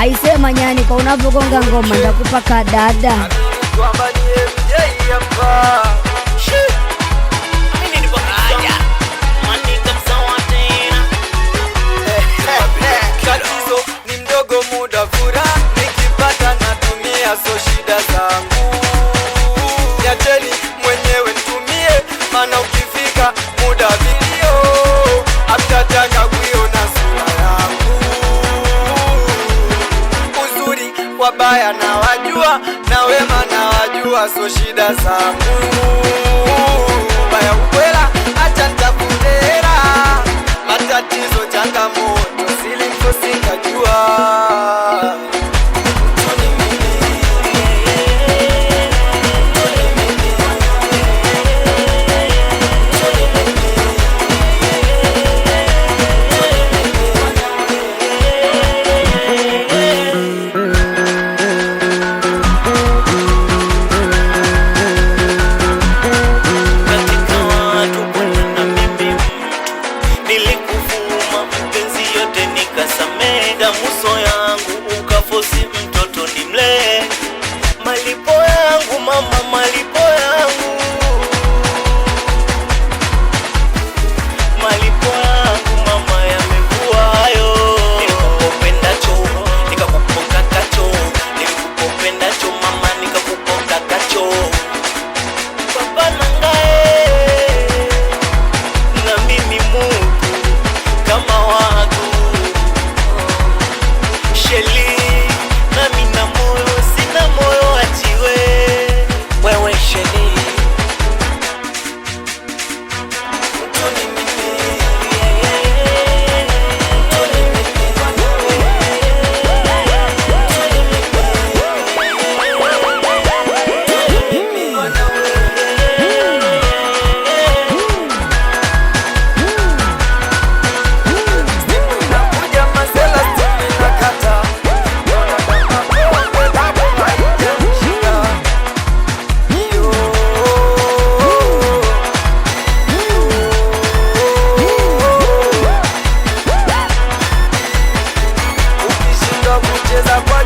Aisema nyani kwa unavyogonga ngoma ndakupa kadada. Kwamba ni MJ hapa. Mimi niko raja. Manika msawa tena. Tatizo ni mdogo muda furaha nikipata natumia so shida zangu. Niacheni mwenyewe nitumie maana ukifika muda video hamtataka kuiona sura yangu. Uzuri wabaya na wajua na wema na wajua so shida zangu. Baya ukwela acha nitafute hela, matatizo changamoto silikosingajua. Nilikuvuma mpenzi yote nikasamega, muso yangu ukafosi mtoto nimle. Malipo yangu mama, malipo yangu, malipo yangu mama yamekuwa hayo. Nilikupendacho nikakupokakacho, nilikupendacho mama nikakupokakacho. Papa nangae na mimi Mungu kama watu Sheli, nami na moyo sina moyo achiwe wewe Sheli. Ukishindwa kucheza kwa